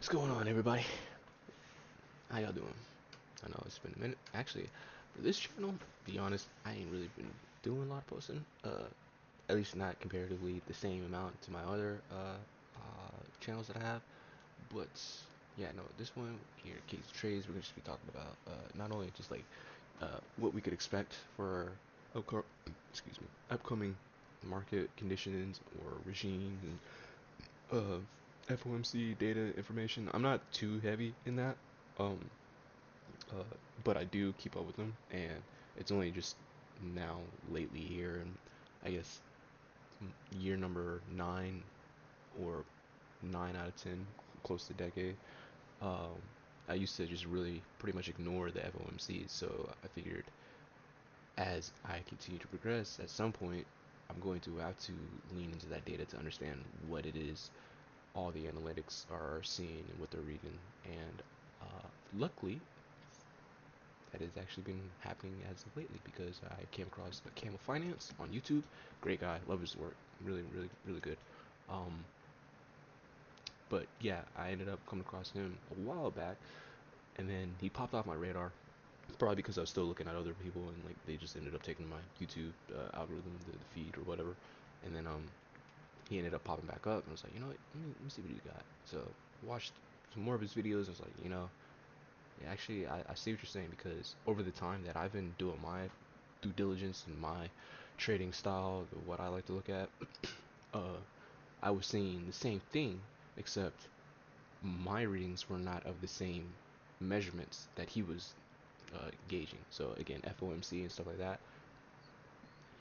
What's going on, everybody? How y'all doing? I know it's been a minute. Actually, for this channel, to be honest, I ain't really been doing a lot of posting. At least not comparatively the same amount to my other channels that I have. But yeah, no, this one here, Case Trades, we're gonna just be talking about not only just like what we could expect for upco- excuse me, upcoming market conditions or regime and FOMC data information. I'm not too heavy in that, um, uh, but I do keep up with them, and it's only just now lately here, and I guess year number 9 or 9 out of 10, close to decade. Um, I used to just really pretty much ignore the FOMC, so I figured as I continue to progress, at some point, I'm going to have to lean into that data to understand what it is all the analytics are seeing and what they're reading. And luckily, that has actually been happening as of lately because I came across Camel Finance on YouTube. Great guy, love his work. Really, really, really good. Um, but yeah, I ended up coming across him a while back, and then he popped off my radar. Probably because I was still looking at other people, and like they just ended up taking my YouTube algorithm, the feed or whatever. And then he ended up popping back up, and I was like, you know what, let me see what you got. So watched some more of his videos. I was like, yeah, actually, I see what you're saying because over the time that I've been doing my due diligence and my trading style, what I like to look at, uh, I was seeing the same thing, except my readings were not of the same measurements that he was gauging. So again, FOMC and stuff like that,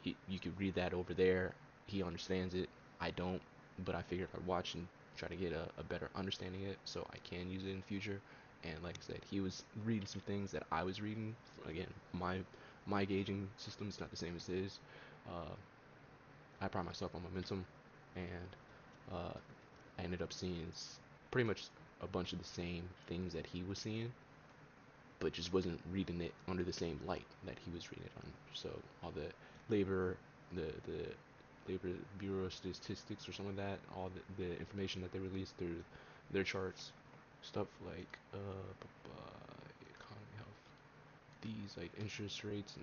you could read that over there. He understands it. I don't, but I figured I'd watch and try to get a better understanding of it so I can use it in the future. And like I said, he was reading some things that I was reading. Again, my gauging system is not the same as his. Uh, I pride myself on momentum, and I ended up seeing pretty much a bunch of the same things that he was seeing, but just wasn't reading it under the same light that he was reading it on. So all the labor, the labor bureau statistics or something like that, all the information that they release through their charts, stuff like economy health, these like interest rates,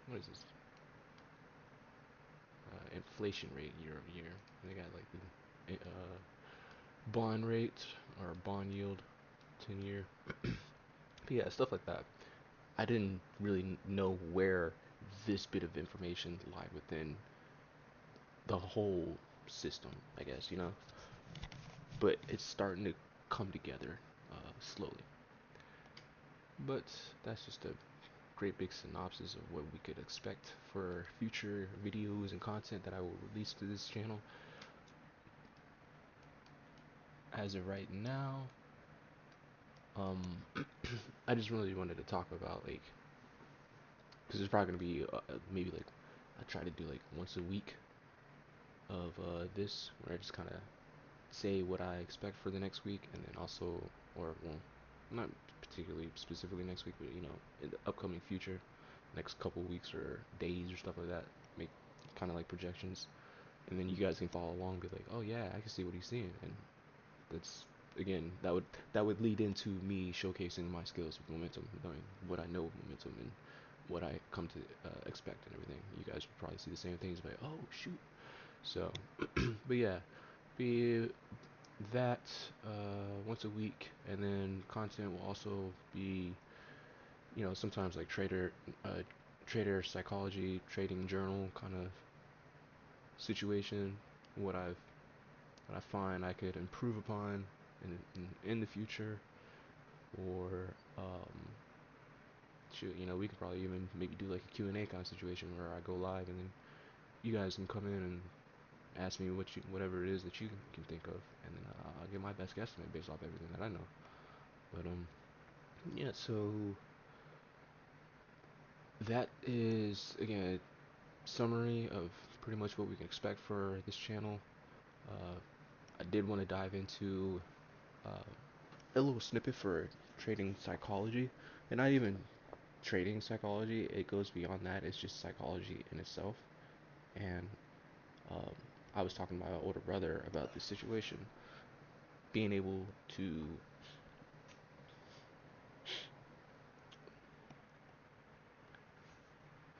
what is this? Inflation rate year over year. They got like the bond rate or bond yield, 10 year. But yeah, stuff like that. I didn't really know where this bit of information lie within the whole system, I guess, But it's starting to come together slowly. But that's just a great big synopsis of what we could expect for future videos and content that I will release to this channel. As of right now, um, I just really wanted to talk about like, because there's probably gonna be maybe like I try to do like once a week of this, where I just kind of say what I expect for the next week, and then also, or well, not particularly specifically next week, but in the upcoming future, next couple weeks or days or stuff like that, make kind of like projections, and then you guys can follow along, be like, oh yeah, I can see what he's seeing, and that's again that would lead into me showcasing my skills with momentum, knowing what I know of momentum and what I come to expect and everything. You guys will probably see the same things, like, oh shoot. So, but yeah, be that once a week, and then content will also be, sometimes like trader psychology, trading journal kind of situation. What I find I could improve upon in the future, or shoot, we could probably even maybe do like a Q&A kind of situation where I go live and then you guys can come in and ask me whatever it is that you can think of, and then I'll give my best guesstimate based off everything that I know. But yeah, so that is again a summary of pretty much what we can expect for this channel. Uh, I did want to dive into uh, a little snippet for trading psychology, and not even trading psychology. It goes beyond that. It's just psychology in itself, and um, I was talking to my older brother about this situation, being able to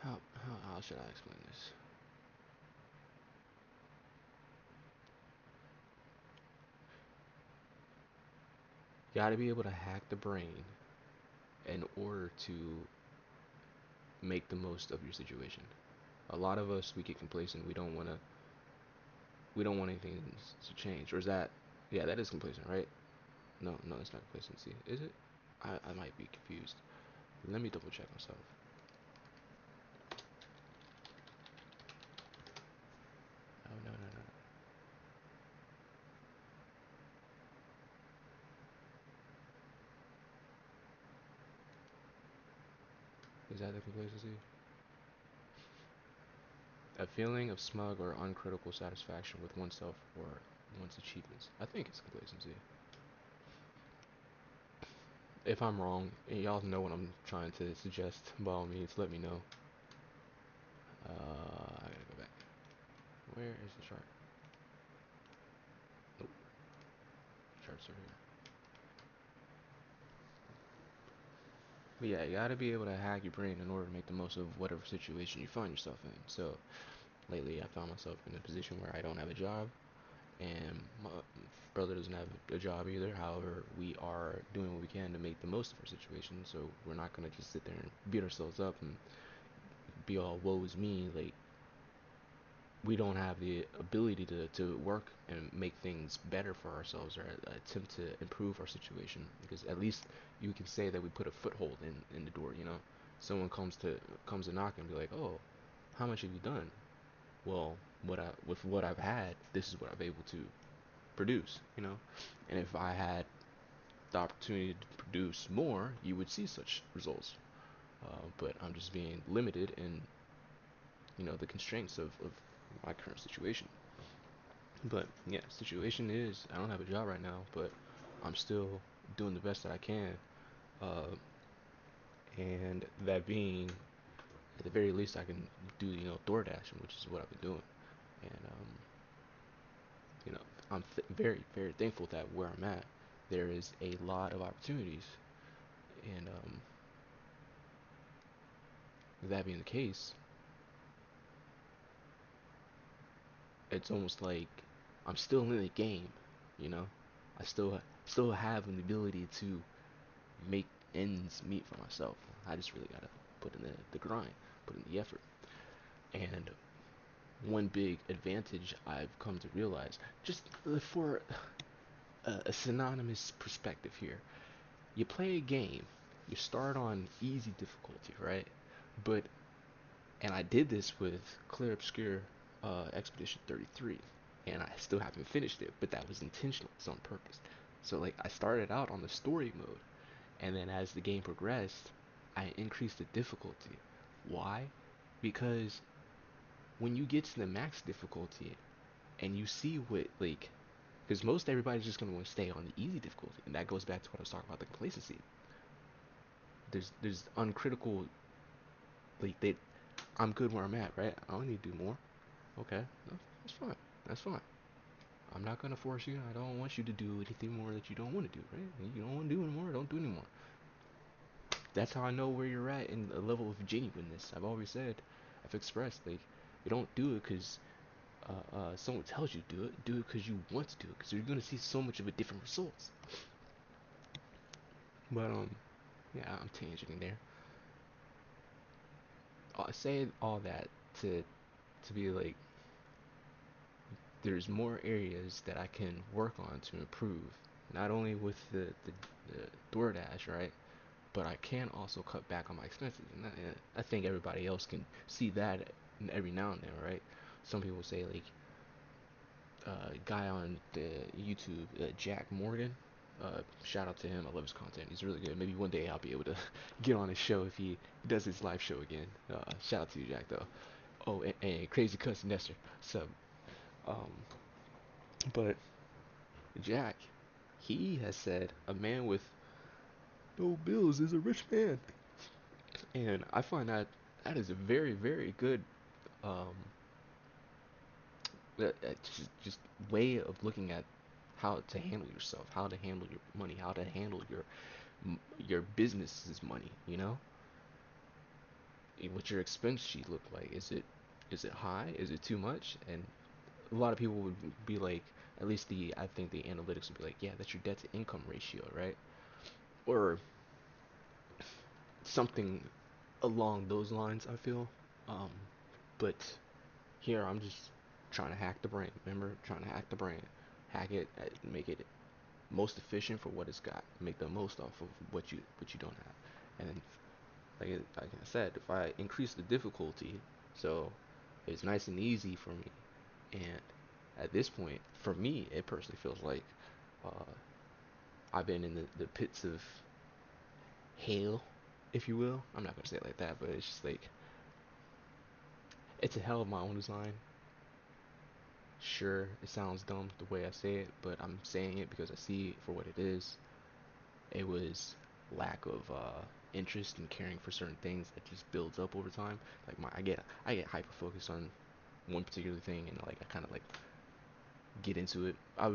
how should I explain this? You got to be able to hack the brain in order to make the most of your situation. A lot of us we get complacent. We don't want anything to change. Or is that, yeah, that is complacent, right? No, no, it's not complacency. Is it? I might be confused. Let me double check myself. Oh, no, no, no, no. Is that the complacency? A feeling of smug or uncritical satisfaction with oneself or one's achievements. I think it's complacency. If I'm wrong, and y'all know what I'm trying to suggest, by all means, let me know. I gotta go back. Where is the chart? Nope, charts are here. But yeah, you gotta be able to hack your brain in order to make the most of whatever situation you find yourself in. So lately, I found myself in a position where I don't have a job, and my brother doesn't have a job either. However, we are doing what we can to make the most of our situation. So we're not gonna just sit there and beat ourselves up and be all woe is me. Like we don't have the ability to work and make things better for ourselves or attempt to improve our situation because at least you can say that we put a foothold in the door, you know. Someone comes to knock and be like, oh, how much have you done? Well, with what I've had, this is what I'm able to produce, you know. And if I had the opportunity to produce more, you would see such results. But I'm just being limited in, the constraints of my current situation. But yeah, situation is I don't have a job right now, but I'm still doing the best that I can. Uh, and that being, at the very least, I can do door dashing, which is what I've been doing. And you know, I'm very very thankful that where I'm at, there is a lot of opportunities. And that being the case, it's almost like I'm still in the game. You know, I still have an ability to make ends meet for myself. I just really gotta put in the grind, put in the effort. And one big advantage I've come to realize, just for a synonymous perspective here, you play a game, you start on easy difficulty, right? But, and I did this with Clear Obscure Expedition 33, and I still haven't finished it, but that was intentional, it's on purpose. So, like, I started out on the story mode, and then as the game progressed, I increased the difficulty. Why? Because when you get to the max difficulty and you see what, like, because most everybody's just going to want to stay on the easy difficulty, and that goes back to what I was talking about, the complacency. There's uncritical, like, I'm good where I'm at, right? I don't need to do more. Okay, no, that's fine. That's fine. I'm not gonna force you. I don't want you to do anything more that you don't want to do, right? You don't want to do anymore, don't do anymore. That's how I know where you're at in a level of genuineness. I've always said, I've expressed, like, you don't do it because someone tells you to do it. Do it because you want to do it, because you're gonna see so much of a different results. But yeah, I'm tangenting there. I say all that to be like, there's more areas that I can work on to improve. Not only with the DoorDash, right? But I can also cut back on my expenses. And I think everybody else can see that every now and then, right? Some people say, like, guy on the YouTube, Jack Morgan. Shout out to him. I love his content. He's really good. Maybe one day I'll be able to get on his show if he does his live show again. Shout out to you, Jack, though. Oh, and Crazy Cousin Nestor. So, um, but Jack, he has said a man with no bills is a rich man, and I find that is a very very good um, just way of looking at how to handle yourself, how to handle your money, how to handle your business's money. What your expense sheet look like? Is it high? Is it too much? And a lot of people would be like, at least I think the analytics would be like, yeah, that's your debt to income ratio, right? Or something along those lines, I feel. Um, but here I'm just trying to hack the brain. Remember, trying to hack the brain, hack it, make it most efficient for what it's got, make the most off of what you don't have, and then like I said, if I increase the difficulty, so it's nice and easy for me, and at this point, for me, it personally feels like uh, I've been in the pits of hell, if you will. I'm not gonna say it like that, but it's just like it's a hell of my own design. Sure, it sounds dumb the way I say it, but I'm saying it because I see it for what it is. It was lack of interest in caring for certain things that just builds up over time. Like I get hyper focused on one particular thing, and like I kind of like get into it. I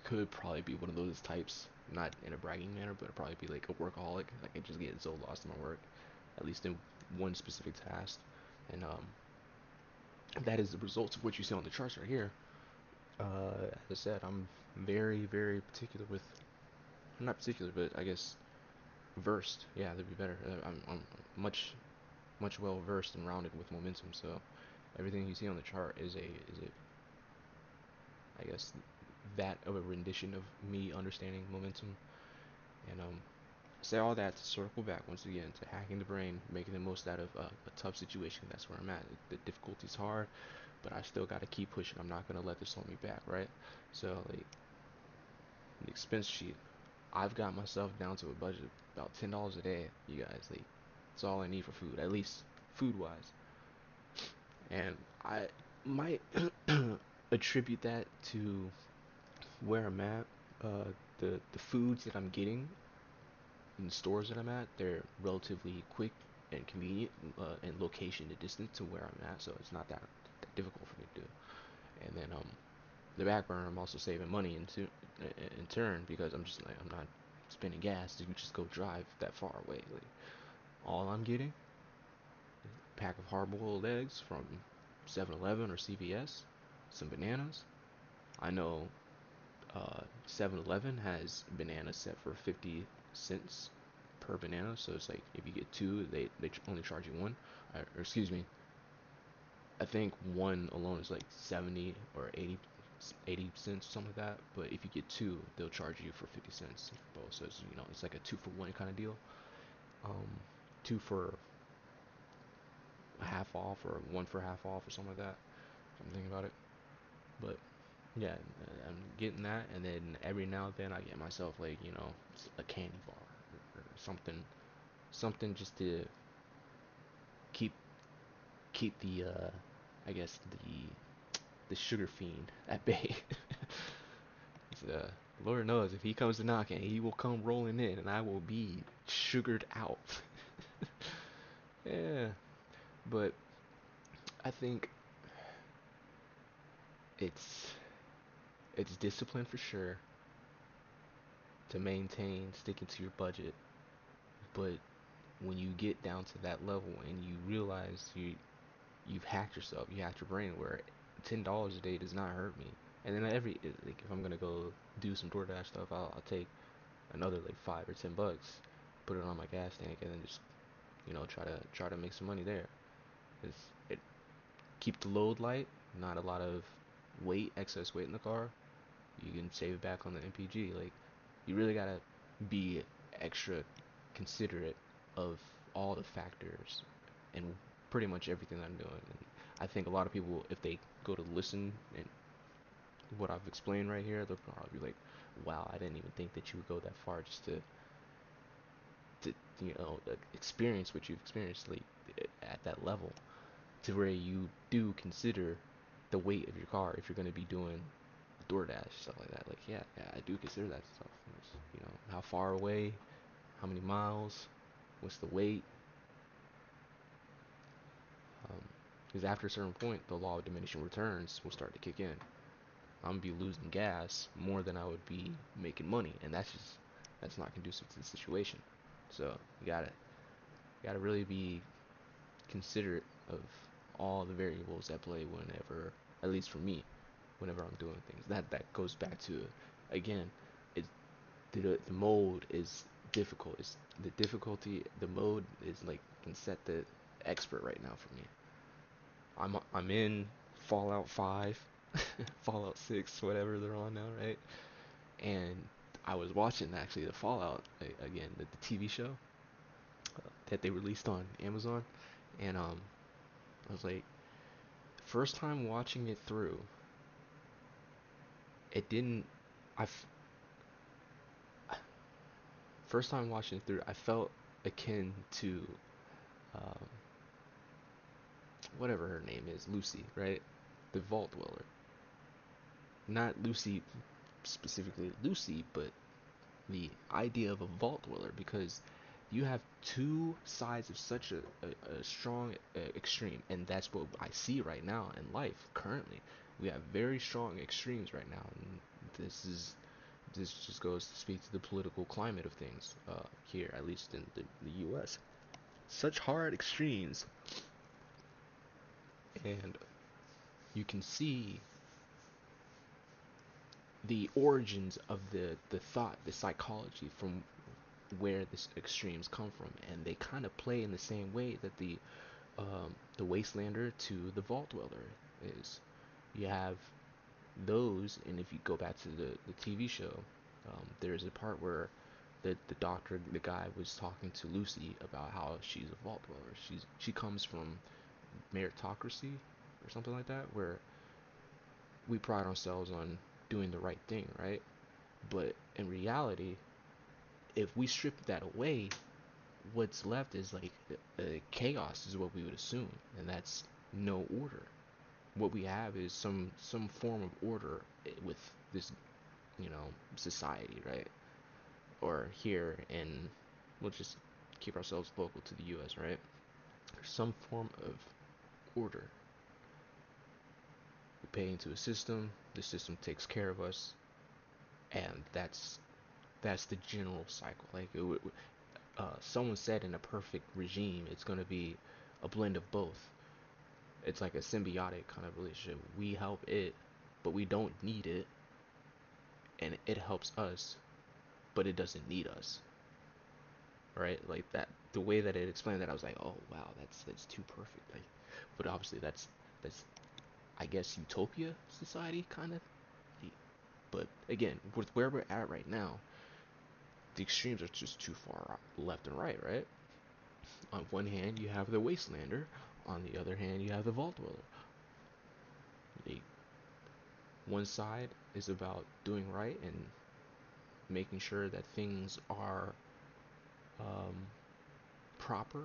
could probably be one of those types, not in a bragging manner, but I'd probably be like a workaholic. Like I just get so lost in my work, at least in one specific task, and that is the result of what you see on the charts right here. As I said, I'm very, very particular with, I'm not particular, but I guess versed. Yeah, that'd be better. I'm much, much well versed and rounded with momentum. So everything you see on the chart is a I guess that of a rendition of me understanding momentum. And say all that to circle back once again to hacking the brain, making the most out of a tough situation. That's where I'm at. The difficulty's hard, but I still got to keep pushing. I'm not gonna let this hold me back, right? So like the expense sheet, I've got myself down to a budget of about $10 a day. You guys, like, it's all I need for food, at least food wise. And I might attribute that to where I'm at. The foods that I'm getting in the stores that I'm at, they're relatively quick and convenient, and location to distance to where I'm at, so it's not that difficult for me to do. And then the back burner, I'm also saving money in turn because I'm not spending gas to just go drive that far away. Like all I'm getting, a pack of hard-boiled eggs from 7-Eleven or CVS, some bananas. I know 7-Eleven has bananas set for 50 cents per banana, so it's like if you get two, they only charge you one. Or excuse me, I think one alone is like 70 or 80 cents, something like that. But if you get two, they'll charge you for 50 cents both. So it's like a two for one kind of deal. Um, two for half off or one for half off or something like that. I'm thinking about it. But yeah, I'm getting that, and then every now and then I get myself like a candy bar or something just to keep keep the I guess the sugar fiend at bay. uh, Lord knows if he comes to knocking, he will come rolling in, and I will be sugared out. Yeah, but I think it's it's discipline for sure to maintain sticking to your budget, but when you get down to that level and you realize you've hacked yourself, you hacked your brain where $10 a day does not hurt me. And then like if I'm gonna go do some DoorDash stuff, I'll take another like $5 or $10, put it on my gas tank, and then just try to make some money there. It's, it keep the load light, not a lot of excess weight in the car. You can save it back on the MPG. Like you really gotta be extra considerate of all the factors and pretty much everything that I'm doing. And I think a lot of people, if they go to listen and what I've explained right here, they'll probably be like, "Wow, I didn't even think that you would go that far just to experience what you've experienced like at that level, to where you do consider the weight of your car if you're going to be doing DoorDash stuff like that. Like, yeah, I do consider that stuff. How far away, how many miles, what's the weight, Because after a certain point, the law of diminishing returns will start to kick in. I'm gonna be losing gas more than I would be making money, and that's not conducive to the situation. So you gotta really be considerate of all the variables at play whenever, at least for me, whenever I'm doing things. That goes back to, again, it's the mode is difficult. It's the difficulty. The mode is like can set the expert right now for me. I'm in Fallout 5, Fallout 6, whatever they're on now, right? And I was watching actually the Fallout again, the TV show that they released on Amazon, and I was like, first time watching it through, it didn't. I first time watching it through, I felt akin to um, whatever her name is, Lucy, right? The Vault Dweller. Not Lucy specifically Lucy, but the idea of a Vault Dweller, because you have two sides of such a strong extreme, and that's what I see right now in life currently. We have very strong extremes right now, and this just goes to speak to the political climate of things here, at least in the U.S. Such hard extremes, and you can see the origins of the thought, the psychology from where the extremes come from, and they kind of play in the same way that the Wastelander to the Vault Dweller is. You have those, and if you go back to the TV show, there's a part where the doctor, the guy was talking to Lucy about how she's a Vault Dweller. She comes from meritocracy or something like that, where we pride ourselves on doing the right thing, right? But in reality, if we strip that away, what's left is like chaos is what we would assume, and that's no order. What we have is some form of order with this, society, right? Or here in, we'll just keep ourselves local to the U.S., right? There's some form of order. We pay into a system. The system takes care of us, and that's the general cycle. Like someone said, in a perfect regime, it's going to be a blend of both. It's like a symbiotic kind of relationship. We help it, but we don't need it, and it helps us, but it doesn't need us, right? Like that. The way that it explained that, I was like, oh wow, that's too perfect. Like, but obviously that's I guess utopia society kind of. But again, with where we're at right now, the extremes are just too far left and right, right? On one hand, you have the Wastelander. On the other hand, you have the Vault Dweller. The one side is about doing right and making sure that things are um, proper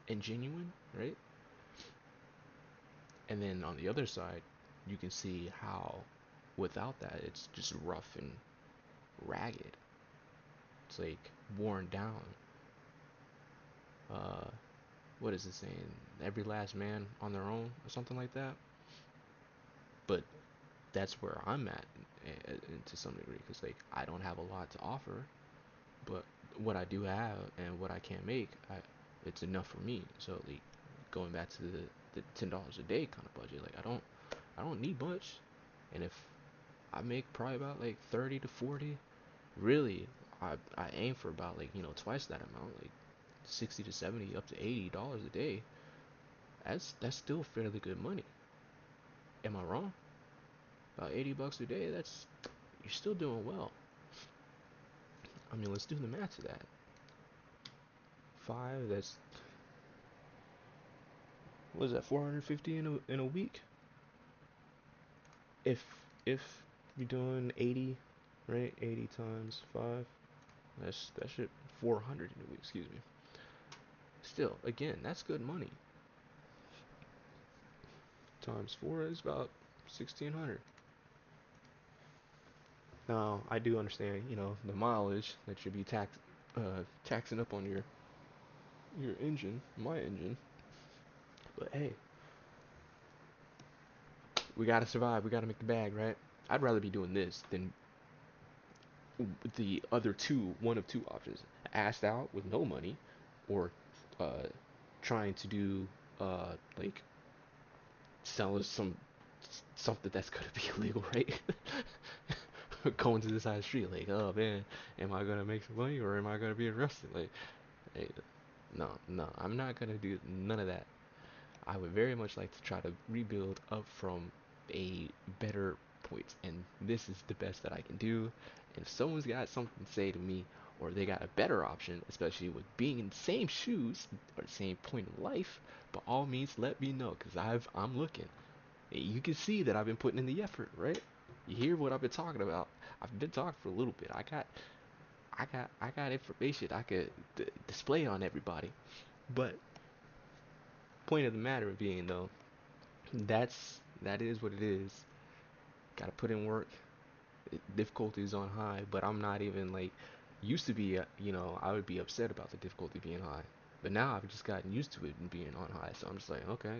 and genuine, right? And then on the other side, you can see how without that, it's just rough and ragged. It's like worn down. Uh, what is it saying? Every last man on their own, or something like that. But that's where I'm at, to some degree, because like I don't have a lot to offer, but what I do have and what I can make, it's enough for me. So like going back to the $10 a day kind of budget, like I don't need much, and if I make probably about like 30 to 40, really, I aim for about like twice that amount, like 60 to 70 up to $80 a day. That's still fairly good money. Am I wrong? About $80 a day, that's you're still doing well. I mean, let's do the math to that. Five, that's what is that, 450 in a week? If if you're doing 80, right? 80 times five, that should 400 in a week. Excuse me. Still, again, that's good money. Times four is about 1,600. Now, I do understand, the mileage that should be taxing up on your engine, my engine. But hey, We gotta survive. We gotta make the bag, right? I'd rather be doing this than the other two, one of two options: asked out with no money, or uh, trying to do like selling something that's gonna be illegal, right? Going to the side of the street, like, oh man, am I gonna make some money or am I gonna be arrested? Like, hey, no, no, I'm not gonna do none of that. I would very much like to try to rebuild up from a better point, and this is the best that I can do. And if someone's got something to say to me, or they got a better option, especially with being in the same shoes or the same point in life, by all means, let me know, cause I'm looking. You can see that I've been putting in the effort, right? You hear what I've been talking about. I've been talking for a little bit. I got information I could display on everybody. But point of the matter being though, that is what it is. Gotta put in work. Difficulty is on high, but I'm not even like used to be. I would be upset about the difficulty being high, but now I've just gotten used to it and being on high. So I'm just like, okay,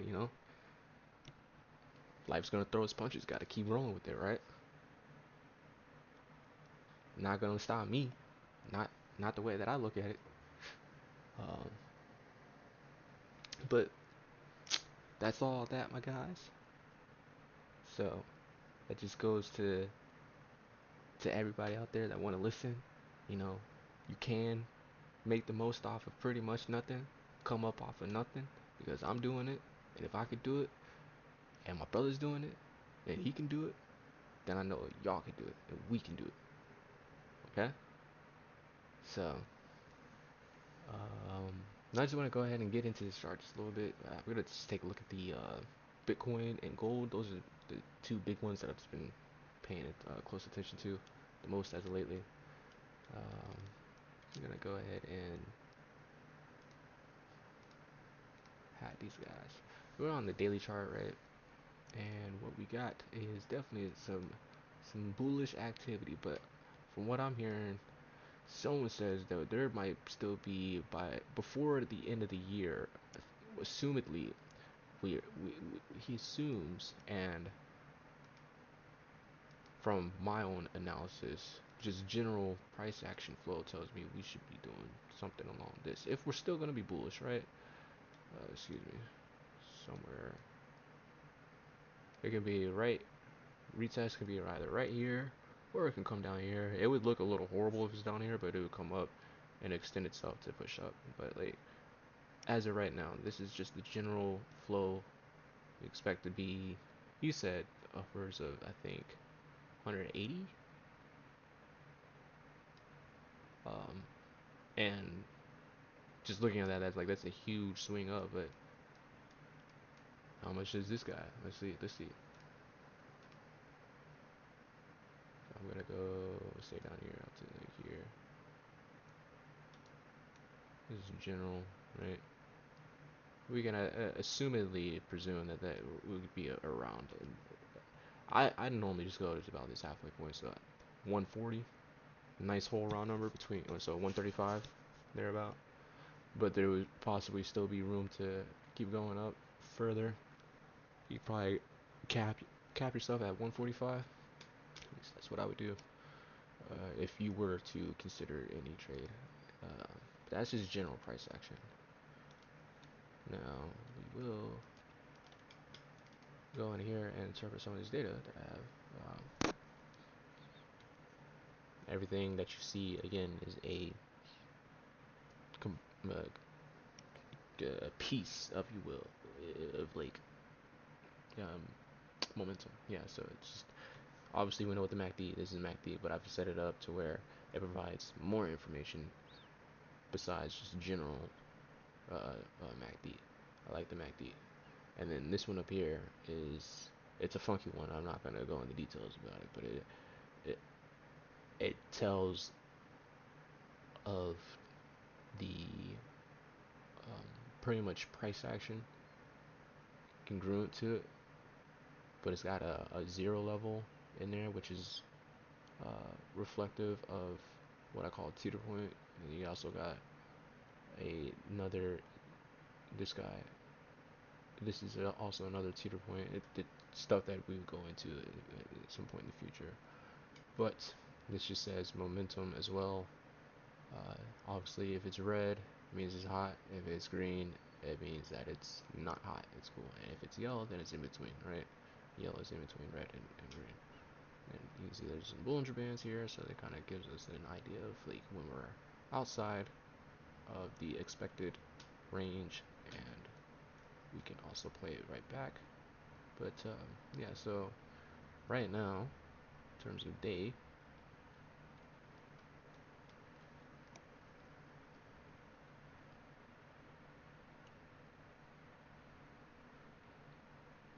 life's gonna throw its punches. Gotta keep rolling with it, right? Not gonna stop me. Not not the way that I look at it. Um, but that's all that, my guys. So that just goes to everybody out there that want to listen. You know, you can make the most off of pretty much nothing, come up off of nothing, because I'm doing it. And if I could do it, and my brother's doing it, and he can do it, then I know y'all can do it, and we can do it. Okay? So, um, now I just want to go ahead and get into this chart just a little bit. We're gonna just take a look at the Bitcoin and gold. Those are the two big ones that I've just been paying close attention to the most as of lately. Um, I'm gonna go ahead and hide these guys. We're on the daily chart, right? And what we got is definitely some bullish activity, but from what I'm hearing, someone says that there might still be by before the end of the year, assumedly, he assumes, and from my own analysis, just general price action flow tells me we should be doing something along this. If we're still going to be bullish, right? Excuse me, somewhere it can be right. Retest can be either right here or it can come down here. It would look a little horrible if it's down here, but it would come up and extend itself to push up. But like as of right now, this is just the general flow. You expect to be, you said upwards of I think 180, um, and just looking at that, that's a huge swing up. But how much is this guy? Let's see. Let's see. I'm gonna go say down here up to like here. This is general, right? We can assumedly presume that would be around. I normally just go to about this halfway point, so 140, nice whole round number between, so 135, thereabout. But there would possibly still be room to keep going up further. You probably cap cap yourself at 145. At least that's what I would do if you were to consider any trade. Uh, that's just general price action. Now we will go in here and interpret some of this data that I have. Everything that you see again is com- uh, a piece of, you will, of like um, momentum. Yeah, so it's just obviously we know what the MACD. This is MACD, but I've set it up to where it provides more information besides just general MACD. I like the MACD. And then this one up here is, it's a funky one. I'm not gonna go into details about it, but it it tells of the um, pretty much price action congruent to it, but it's got a zero level in there, which is reflective of what I call a teeter point. And you also got another, this guy. This is also another teeter point. stuff that we would go into at some point in the future. But this just says momentum as well. Obviously, if it's red, it means it's hot. If it's green, it means that it's not hot. It's cool. And if it's yellow, then it's in between, right? Yellow is in between red and green. And you can see there's some Bollinger Bands here, so that kind of gives us an idea of like when we're outside of the expected range, and we can also play it right back. But yeah, so right now, in terms of day,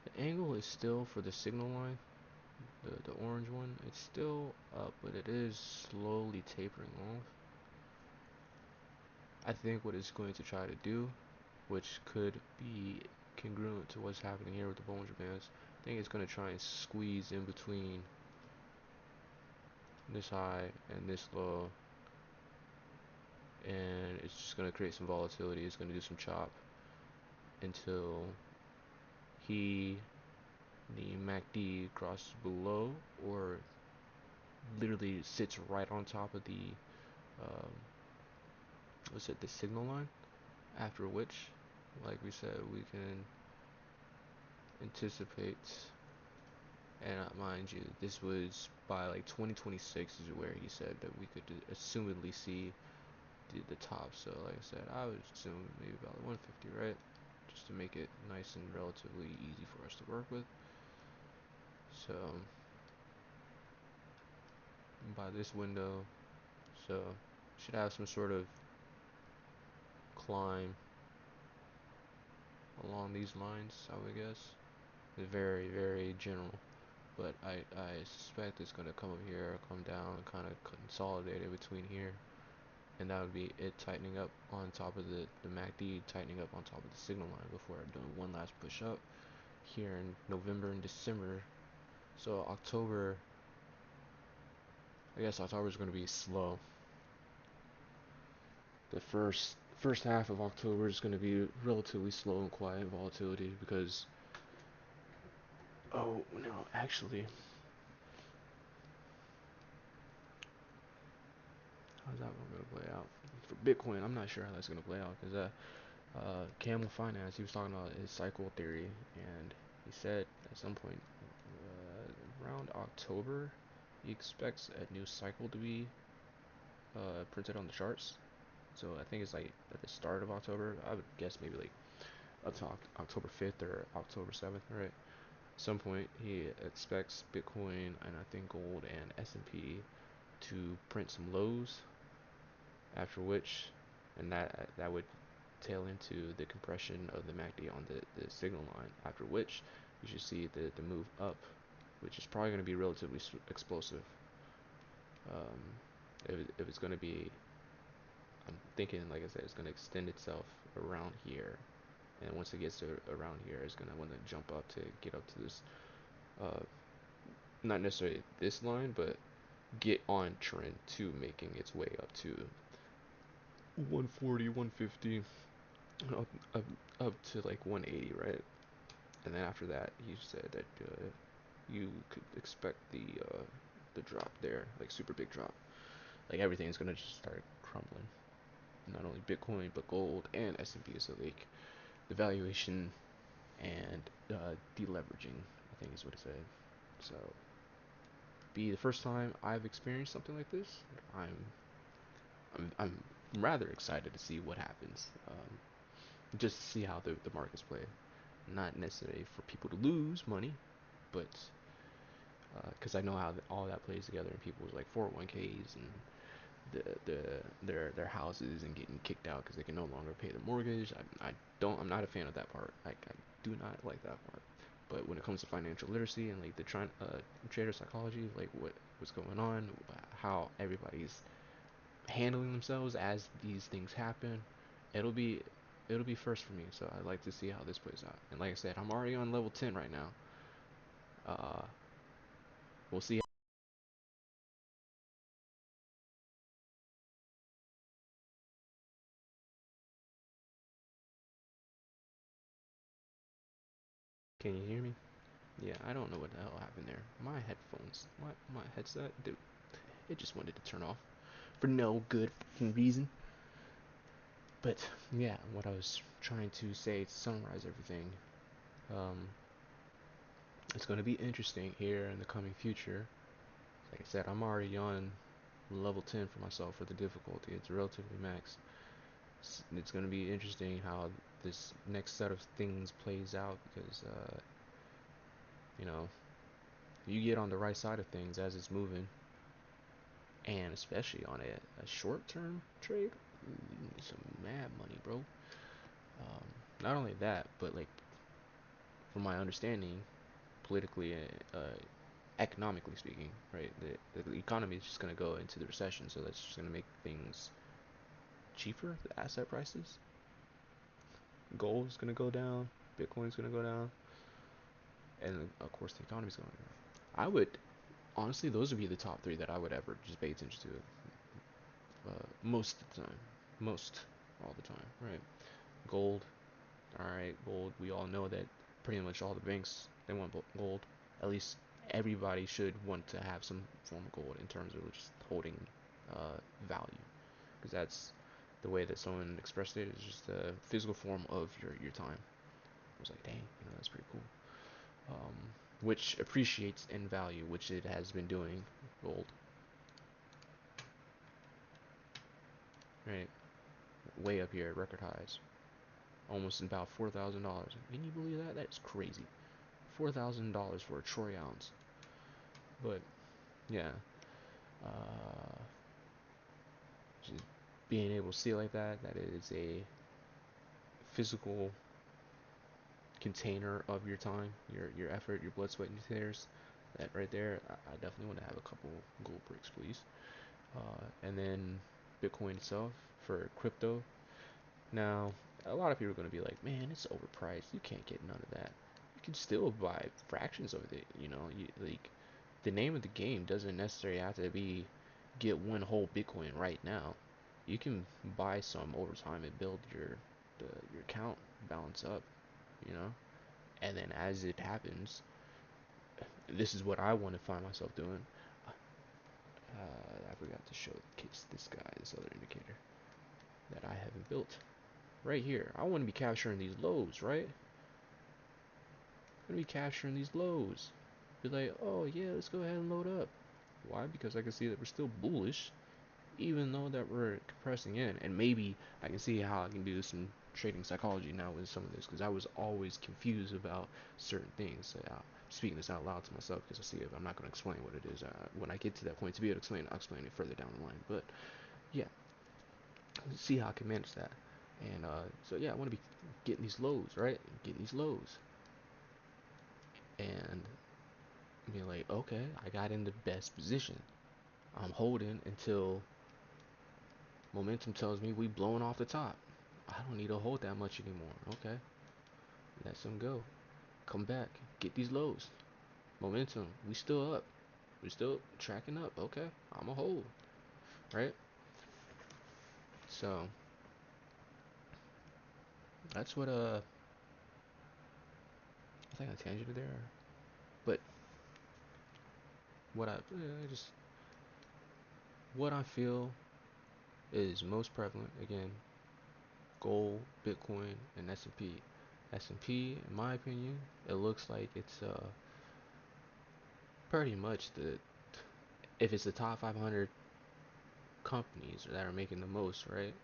the angle is still for the signal line, the orange one. It's still up, but it is slowly tapering off. I think what it's going to try to do, which could be congruent to what's happening here with the Bollinger Bands, I think it's going to try and squeeze in between this high and this low, and it's just going to create some volatility. It's going to do some chop until he, the MACD, crosses below or literally sits right on top of the um, what's it, the signal line, after which, like we said, we can anticipate. And mind you, this was by like 2026 is where he said that we could assumedly see the top. So like I said, I would assume maybe about 150, right? Just to make it nice and relatively easy for us to work with. So by this window, so should have some sort of climb along these lines, I would guess. It's very, very general, but I suspect it's going to come up here, come down, kind of consolidate it between here, and that would be it tightening up on top of the MACD, tightening up on top of the signal line before doing one last push up here in November and December. So October, I guess October is going to be slow. The first half of October is going to be relatively slow and quiet volatility because, oh no, actually, how's that one going to play out? For Bitcoin, I'm not sure how that's going to play out because Camel Finance, he was talking about his cycle theory, and he said at some point around October, he expects a new cycle to be printed on the charts. So I think it's like at the start of October. I would guess maybe like up to October 5th or October 7th, right? At some point, he expects Bitcoin and I think gold and S&P to print some lows, after which, and that would tail into the compression of the MACD on the signal line, after which you should see the move up, which is probably going to be relatively explosive. Um, if it's going to be, I'm thinking, like I said, it's going to extend itself around here, and once it gets to around here, it's going to want to jump up to get up to this, uh, not necessarily this line, but get on trend to making its way up to 140, 150, up, up, up to like 180, right? And then after that, he said that you could expect the drop there, like super big drop. Like everything's gonna just start crumbling. Not only Bitcoin, but gold and S&P. So like the valuation and deleveraging, I think is what it said. So be the first time I've experienced something like this. I'm rather excited to see what happens. Just to see how the markets play. Not necessarily for people to lose money, but because I know how all that plays together in people's like 401ks and their houses and getting kicked out because they can no longer pay their mortgage. I'm not a fan of that part. I do not like that part. But when it comes to financial literacy and like the trader psychology, like what's going on, how everybody's handling themselves as these things happen, it'll be it'll be first for me. So I'd like to see how this plays out. And like I said, I'm already on level 10 right now. Uh, we'll see. Can you hear me? Yeah, I don't know what the hell happened there. My headphones, my headset, dude, it just wanted to turn off for no good fucking reason. But yeah, what I was trying to say to summarize everything, um, it's going to be interesting here in the coming future. Like I said, I'm already on level 10 for myself for the difficulty. It's relatively max. It's going to be interesting how this next set of things plays out because, you know, you get on the right side of things as it's moving, and especially on a short-term trade, you need some mad money, bro. Um, Not only that, but like from my understanding, politically, economically speaking, right, the economy is just going to go into the recession, so that's just going to make things cheaper. The asset prices, gold's going to go down, Bitcoin's going to go down, and of course the economy's going down. I would honestly, those would be the top three that I would ever just pay attention to most of the time, most all the time, right? Gold, all right, gold. We all know that pretty much all the banks they want gold. At least everybody should want to have some form of gold in terms of just holding value, because that's the way that someone expressed it. Is just a physical form of your time. I was like, dang, that's pretty cool. Um, which appreciates in value, which it has been doing. Gold, right? Way up here at record highs, almost about $4,000. Can you believe that? That is crazy. $4,000 for a troy ounce. But yeah, uh, just being able to see it like that, that is a physical container of your time, your effort, your blood, sweat, and tears. That right there, I definitely want to have a couple gold bricks, please. And then Bitcoin itself for crypto. Now, a lot of people are going to be like, man, it's overpriced. You can't get none of that. You can still buy fractions of it. Like the name of the game doesn't necessarily have to be get one whole Bitcoin right now. You can buy some over time and build your account balance up, you know. And then as it happens, this is what I want to find myself doing. I forgot to show this guy this other indicator that I haven't built right here. I want to be capturing these lows, right? I'm gonna be capturing these lows. Be like, oh yeah, let's go ahead and load up. Why? Because I can see that we're still bullish, even though that we're compressing in. And maybe I can see how I can do some trading psychology now with some of this, because I was always confused about certain things. Speaking this out loud to myself, because I see if I'm not going to explain what it is. When I get to that point to be able to explain it, I'll explain it further down the line. But yeah, see how I can manage that. And so yeah, I want to be getting these lows, right? Getting these lows. And be like, okay, I got in the best position. I'm holding until momentum tells me we blowing off the top. I don't need to hold that much anymore. Okay, let some go. Come back, get these lows. Momentum, we still up. We still tracking up. Okay, I'm a hold, right? So that's what I think I tangented there. But what just what I feel is most prevalent again: gold, Bitcoin, and S&P. S&P, in my opinion, it looks like it's pretty much the if it's the top 500 companies that are making the most, right?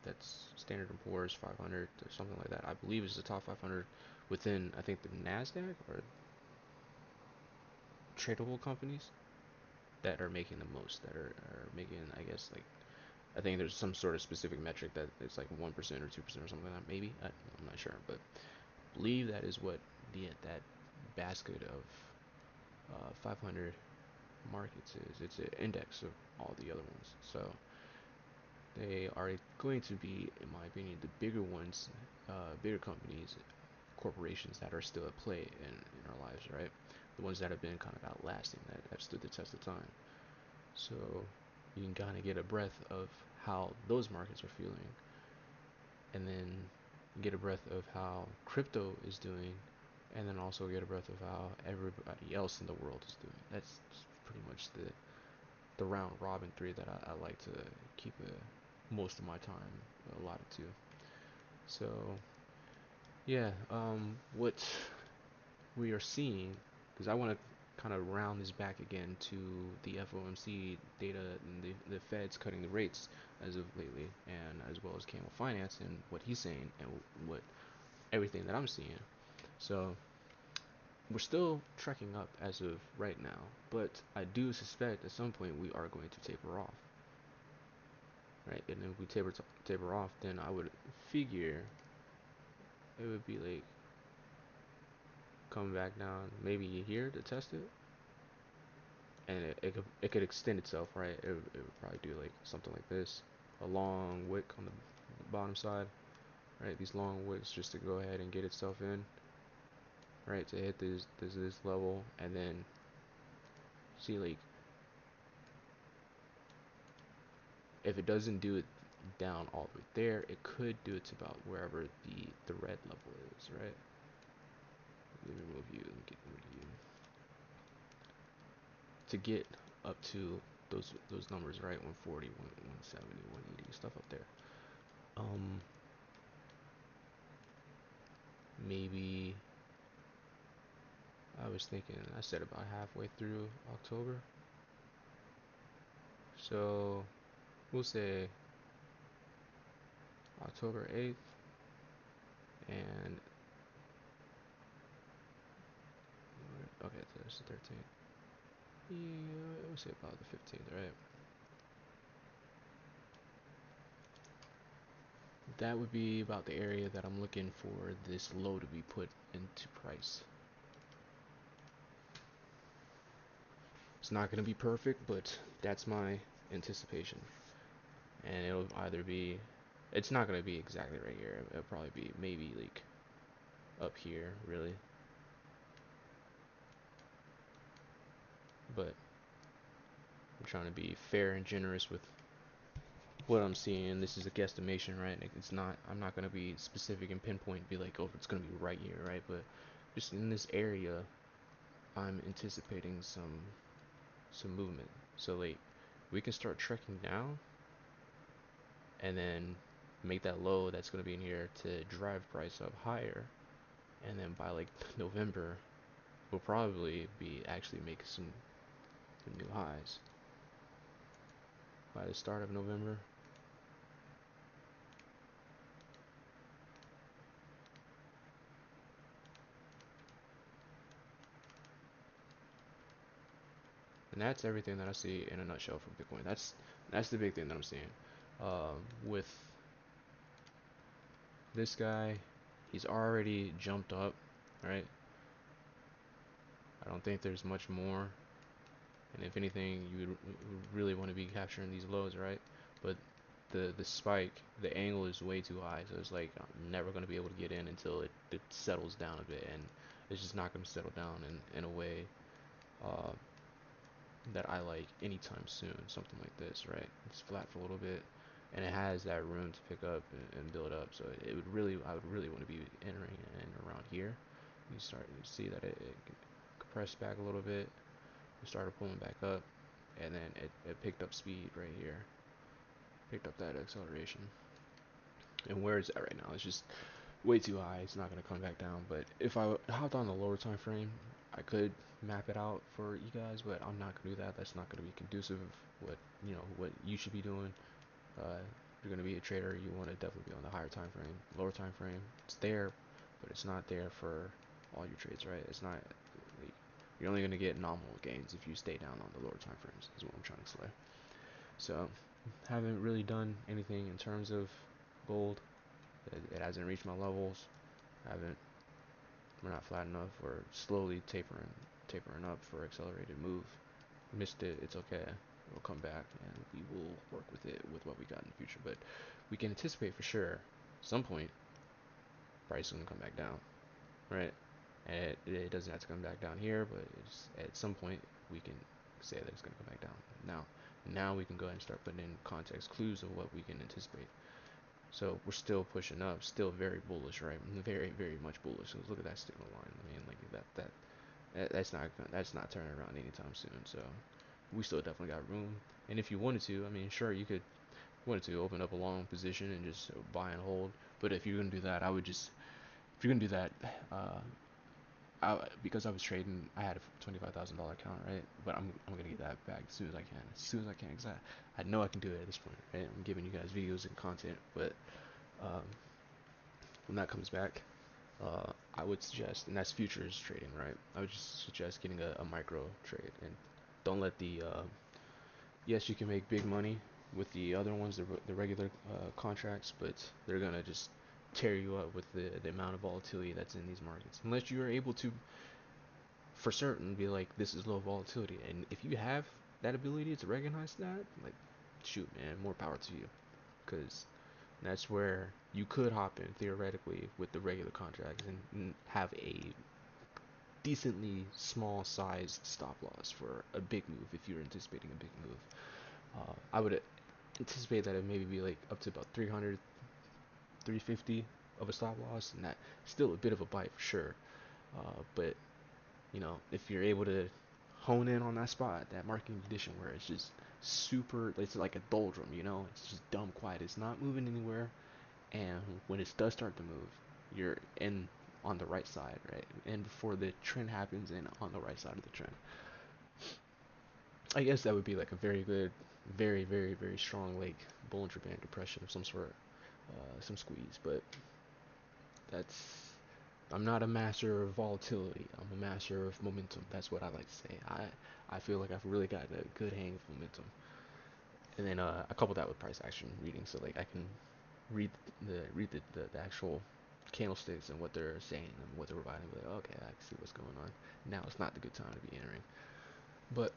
That's Standard and Poor's 500 or something like that. I believe it's the top 500 within, I think, the Nasdaq or tradable companies that are making the most. That are making, I guess, like I think there's some sort of specific metric that it's like 1% or 2% or something like that. Maybe I'm not sure, but I believe that is what that basket of 500 markets is. It's an index of all the other ones. So they are going to be, in my opinion, the bigger ones, bigger companies, corporations that are still at play in our lives, right? The ones that have been kind of outlasting, that have stood the test of time. So you can kind of get a breath of how those markets are feeling, and then get a breath of how crypto is doing, and then also get a breath of how everybody else in the world is doing. That's pretty much the round robin three that I like to keep most of my time allotted to. So yeah, what we are seeing, because I want to kind of round this back again to the FOMC data and the Fed's cutting the rates as of lately, and as well as Camel Finance and what he's saying and what everything that I'm seeing. So we're still trekking up as of right now, but I do suspect at some point we are going to taper off, right? And if we taper off, then I would figure it would be like coming back down maybe here to test it, and it could extend itself, right? It would probably do like something like this, a long wick on the bottom side, right? These long wicks just to go ahead and get itself in, right? To hit this level, and then see like if it doesn't do it down all the way there, it could do it to about wherever the red level is, right? Let me remove you. Let me get rid of you to get up to those numbers, right? 140, 170, 180, stuff up there. Um, maybe I was thinking I said about halfway through October, so we'll say October 8th, and okay, that's the 13th. Yeah, we'll say about the 15th, right? That would be about the area that I'm looking for this low to be put into price. It's not going to be perfect, but that's my anticipation. And it'll either be, it's not going to be exactly right here. It'll probably be maybe like up here, really. But I'm trying to be fair and generous with what I'm seeing. This is a guesstimation, right? It's not, I'm not going to be specific and pinpoint, be like, oh, it's going to be right here, right? But just in this area, I'm anticipating some movement. So like we can start trekking down and then make that low that's going to be in here to drive price up higher, and then by like November we'll probably be actually making some new highs by the start of November. And that's everything that I see in a nutshell for Bitcoin. That's the big thing that I'm seeing. With this guy, he's already jumped up, right? I don't think there's much more. And if anything, you would really want to be capturing these lows, right? But the spike, the angle is way too high, so it's like I'm never going to be able to get in until it settles down a bit, and it's just not going to settle down in a way uh, that I like anytime soon. Something like this, right? It's flat for a little bit, and it has that room to pick up and build up. So I would really want to be entering in around here. You start to see that it compressed back a little bit. We started pulling back up, and then it picked up speed right here, picked up that acceleration. And where it's at right now, it's just way too high. It's not going to come back down. But if I hopped on the lower time frame, I could map it out for you guys, but I'm not going to do that. That's not going to be conducive of what you should be doing. If you're going to be a trader, you want to definitely be on the higher time frame. Lower time frame, it's there, but it's not there for all your trades, right? It's not like, you're only going to get nominal gains if you stay down on the lower time frames, is what I'm trying to say. So haven't really done anything in terms of gold. It hasn't reached my levels. Haven't We're not flat enough. We're slowly tapering up for accelerated move. Missed it. It's okay. It'll come back, and we will work with it with what we got in the future. But we can anticipate for sure. At some point, price is gonna come back down, right? And it doesn't have to come back down here, but it's at some point we can say that it's gonna come back down. Now we can go ahead and start putting in context clues of what we can anticipate. So we're still pushing up, still very bullish, right? Very, very much bullish. So look at that signal line. I mean, like that's not turning around anytime soon. So we still definitely got room. And if you wanted to, I mean, sure, you could wanted to open up a long position and just buy and hold. But if you're gonna do that, I would just if you're gonna do that, uh, because I was trading, I had a $25,000 account, right? But I'm gonna get that back as soon as I can, because I know I can do it at this point, right? I'm giving you guys videos and content, but um, when that comes back, I would suggest, and that's futures trading, right? I would just suggest getting a micro trade and don't let the yes, you can make big money with the other ones, the regular contracts, but they're gonna just tear you up with the amount of volatility that's in these markets. Unless you are able to, for certain, be like, this is low volatility, and if you have that ability to recognize that, like, shoot, man, more power to you, because that's where you could hop in theoretically with the regular contracts and have a decently small sized stop loss for a big move if you're anticipating a big move. I would anticipate that it maybe be like up to about 300, 350 of a stop loss, and that still a bit of a bite for sure. But if you're able to hone in on that spot, that market condition where it's just super, it's like a doldrum, it's just dumb quiet. It's not moving anywhere, and when it does start to move, you're in on the right side, right? And before the trend happens, and on the right side of the trend. I guess that would be like a very good, very, very, very strong like Bollinger Band depression of some sort, some squeeze. But that's I'm not a master of volatility. I'm a master of momentum. That's what I like to say. I feel like I've really gotten a good hang of momentum, and then I couple that with price action reading, so like I can read the actual candlesticks and what they're saying and what they're providing. Like, okay, I can see what's going on. Now it's not the good time to be entering. But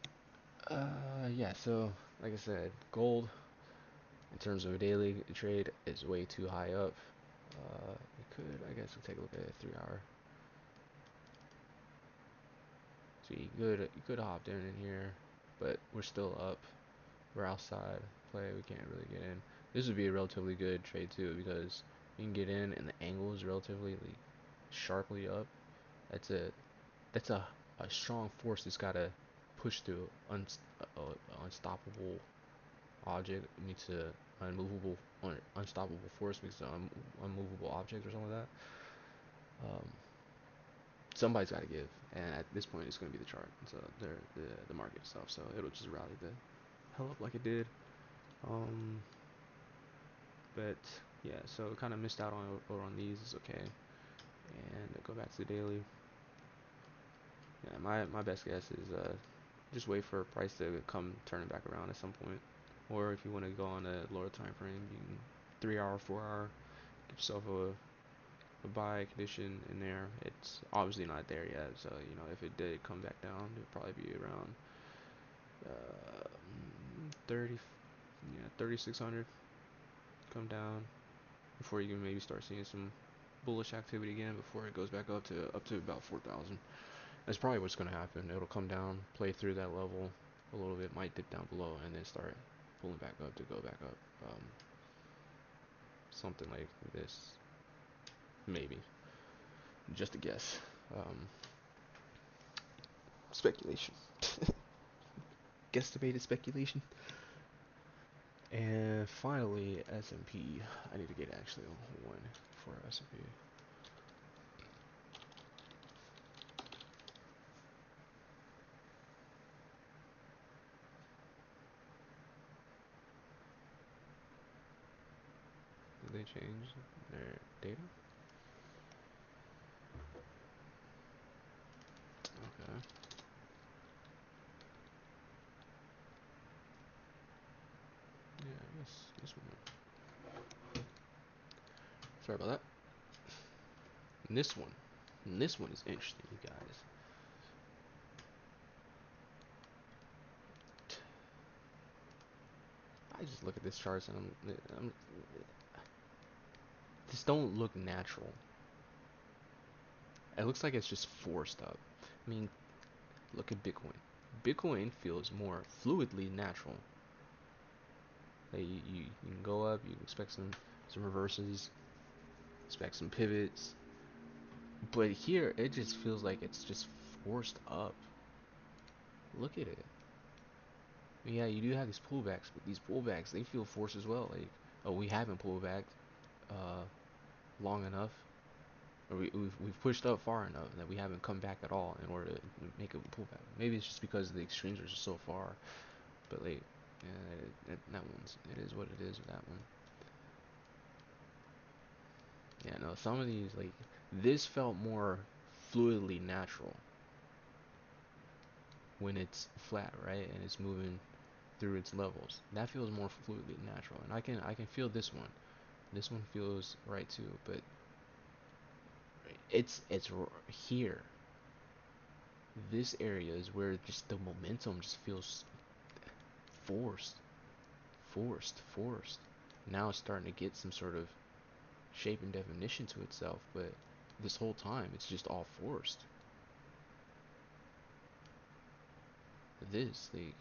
yeah. So like I said, gold in terms of a daily trade is way too high up. I guess we'll take a look at a 3 hour. So you could hop in here, but we're still up. We're outside play. We can't really get in. This would be a relatively good trade too because you can get in and the angle is relatively like, sharply up. That's a that's a strong force that's gotta push through unstoppable object meets a unmovable unstoppable force makes an unmovable object or something like that. Um, Somebody's got to give, and at this point, it's going to be the chart. So the market itself. So it'll just rally the hell up like it did. Um, but yeah, so kind of missed out on these. It's okay. And go back to the daily. Yeah, my best guess is just wait for a price to come turning back around at some point. Or if you want to go on a lower time frame, you can 3 hour, 4 hour, get yourself a buy condition in there. It's obviously not there yet, so if it did come back down, it'd probably be around 30, yeah, 3600 come down before you can maybe start seeing some bullish activity again before it goes back up to about 4000. That's probably what's going to happen. It'll come down, play through that level a little bit, might dip down below, and then start pulling back up to go back up. Something like this, maybe. Just a guess. Speculation. Guesstimated speculation. And finally, S&P. I need to get actually one for S&P. Did they change their data? Okay. Yeah, I guess this one. Sorry about that. And this one. And this one is interesting, you guys. I just look at this chart and this don't look natural. It looks like it's just forced up. I mean, look at Bitcoin. Bitcoin feels more fluidly natural. Like you can go up, you can expect some some reverses, expect some pivots. But here, it just feels like it's just forced up. Look at it. Yeah, you do have these pullbacks, but these pullbacks, they feel forced as well. Like, oh, we haven't pulled back uh, long enough, or we've pushed up far enough that we haven't come back at all in order to make a pullback. Maybe it's just because the extremes are just so far. But like, yeah, that one's, it is what it is with that one. Yeah, no, some of these, like, this felt more fluidly natural when it's flat, right, and it's moving through its levels. That feels more fluidly natural, and I can feel this one. This one feels right too, but it's here. This area is where just the momentum just feels forced, forced. Now it's starting to get some sort of shape and definition to itself, but this whole time it's just all forced. This, like,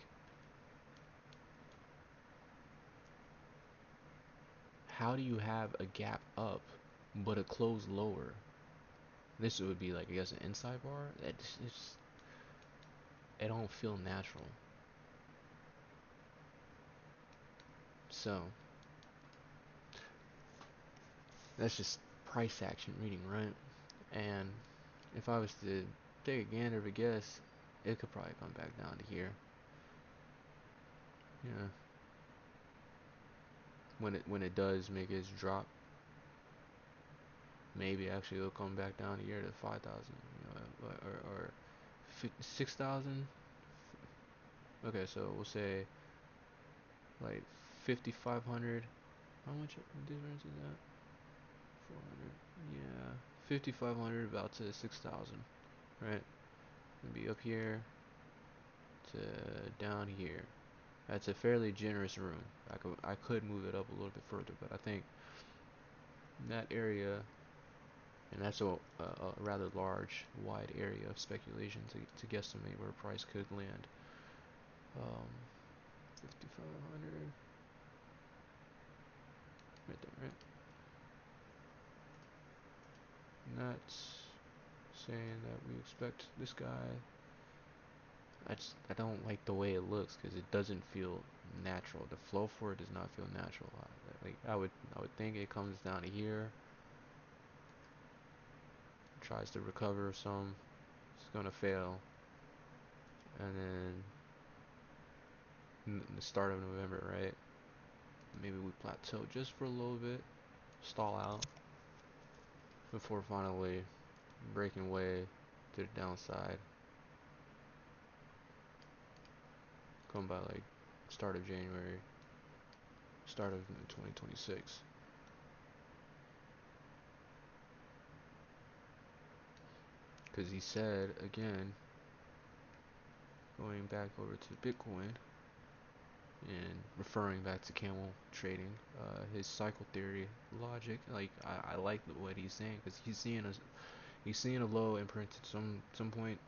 how do you have a gap up but a close lower? This would be like, I guess, an inside bar. It don't feel natural. So that's just price action reading, right? And if I was to take a gander of a guess, it could probably come back down to here. Yeah, when it does make its drop, maybe actually it'll come back down here to 5,000, or 6,000. Okay, so we'll say like 5,500. How much difference is that? 400. Yeah, 5,500 about to 6,000, right? It'll be up here to down here. That's a fairly generous room. I could move it up a little bit further, but I think that area, and that's a rather large, wide area of speculation to guesstimate where price could land. 5,500, right there, right? And that's saying that we expect this guy. I don't like the way it looks because it doesn't feel natural. The flow for it does not feel natural. Like I would think it comes down to here, tries to recover some, it's gonna fail, and then the start of November, right? Maybe we plateau just for a little bit, stall out before finally breaking way to the downside. Come by like start of January, start of 2026. Because he said again, going back over to Bitcoin and referring back to camel trading, his cycle theory logic, like I like what he's saying because he's seeing a low imprinted some point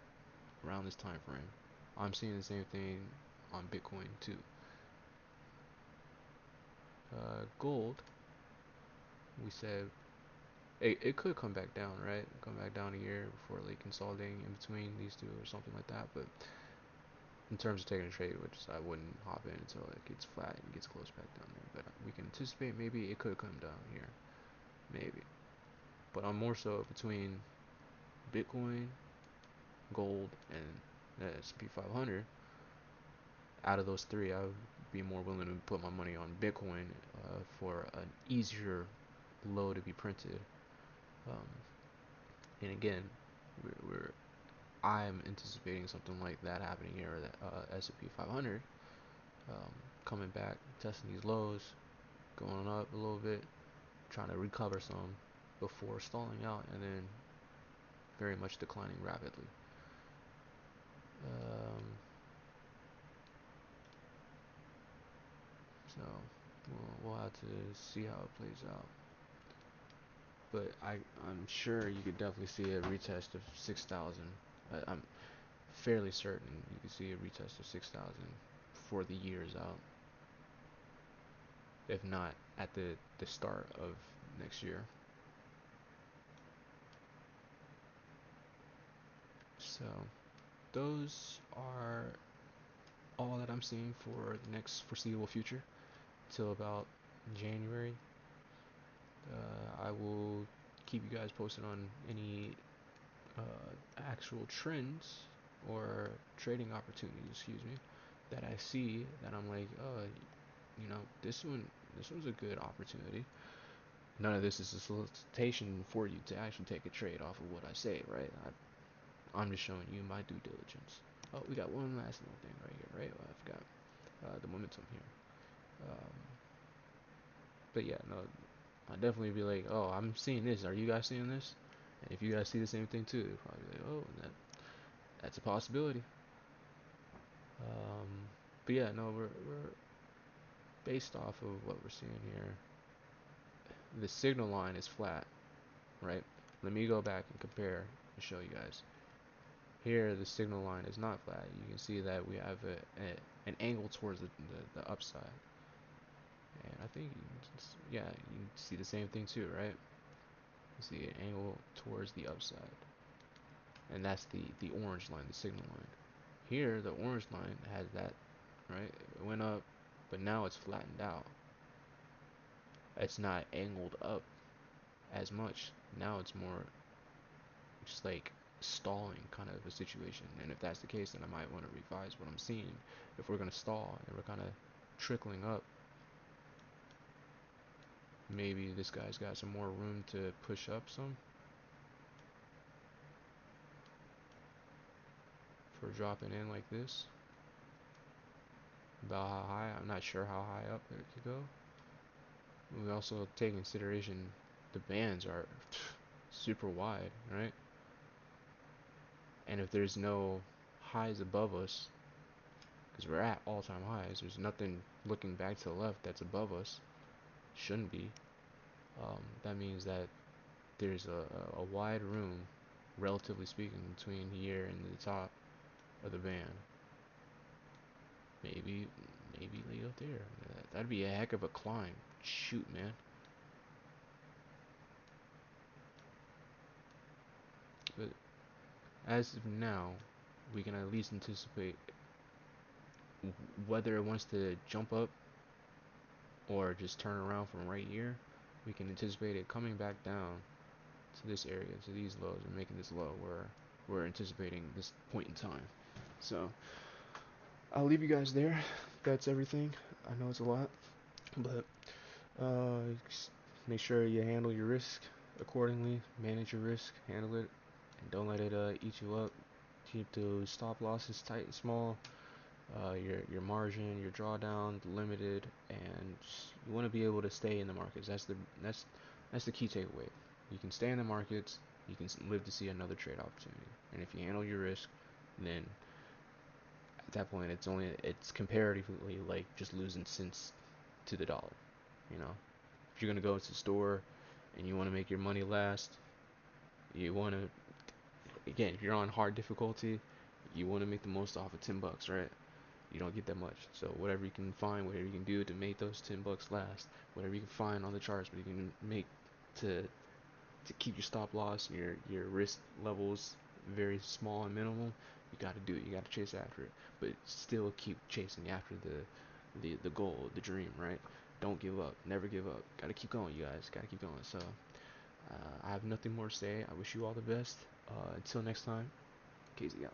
around this time frame. I'm seeing the same thing on Bitcoin too. Gold, we said it could come back down, right? Come back down a year before like consolidating in between these two or something like that. But in terms of taking a trade, which I wouldn't hop in until it gets flat and gets close back down there. But we can anticipate maybe it could come down here, maybe. But I'm more so between Bitcoin, gold, and the S&P 500. Out of those three, I would be more willing to put my money on Bitcoin for an easier low to be printed. Um, and again, we're I'm anticipating something like that happening here. That S&P 500 um, coming back, testing these lows, going up a little bit, trying to recover some before stalling out, and then very much declining rapidly. Um, so we'll have to see how it plays out. But I'm sure you could definitely see a retest of 6,000. I'm fairly certain you could see a retest of 6,000 before the year is out. if not at the start of next year. So those are all that I'm seeing for the next foreseeable future till about January. I will keep you guys posted on any actual trends or trading opportunities, excuse me, that I see that I'm like, you know, this one's a good opportunity. None of this is a solicitation for you to actually take a trade off of what I say, right? I'm just showing you my due diligence. Oh, we got one last little thing right here, right? Well, I forgot the momentum here. Um, but yeah, no, I'll definitely be like, oh, I'm seeing this. Are you guys seeing this? And if you guys see the same thing too, you'll probably be like, oh, that's a possibility. Um, but yeah, no, we're based off of what we're seeing here. The signal line is flat, right? Let me go back and compare and show you guys. Here, the signal line is not flat. You can see that we have an angle towards the upside. And I think, yeah, you can see the same thing too, right? You see an angle towards the upside. And that's the orange line, the signal line. Here, the orange line has that, right? It went up, but now it's flattened out. It's not angled up as much. Now it's more just like stalling kind of a situation. And if that's the case, then I might want to revise what I'm seeing. If we're going to stall and we're kind of trickling up, maybe this guy's got some more room to push up some for dropping in like this. About how high, I'm not sure how high up it could go. We also take in consideration the bands are super wide, right? And if there's no highs above us, because we're at all-time highs, there's nothing looking back to the left that's above us. Shouldn't be. That means that there's a wide room, relatively speaking, between here and the top of the band. Maybe, maybe lay up there. That'd be a heck of a climb. Shoot, man. But as of now, we can at least anticipate whether it wants to jump up or just turn around from right here. We can anticipate it coming back down to this area, to these lows, and making this low where we're anticipating this point in time. So I'll leave you guys there. That's everything. I know it's a lot, but make sure you handle your risk accordingly. Manage your risk, handle it, and don't let it eat you up. Keep those stop losses tight and small. Your margin, your drawdown limited, and you want to be able to stay in the markets. That's the key takeaway. You can stay in the markets. You can live to see another trade opportunity. And if you handle your risk, then at that point it's comparatively like just losing cents to the dollar. You know, if you're gonna go to the store and you want to make your money last, you want to again if you're on hard difficulty, you want to make the most off of $10, right? You don't get that much. So whatever you can find, whatever you can do to make those $10 last, whatever you can find on the charts, but you can make to keep your stop loss and your risk levels very small and minimal, you got to do it. You got to chase after it, but still keep chasing after the goal, the dream, right? Don't give up. Never give up. Got to keep going, you guys. Got to keep going. So I have nothing more to say. I wish you all the best. Until next time, Casey out.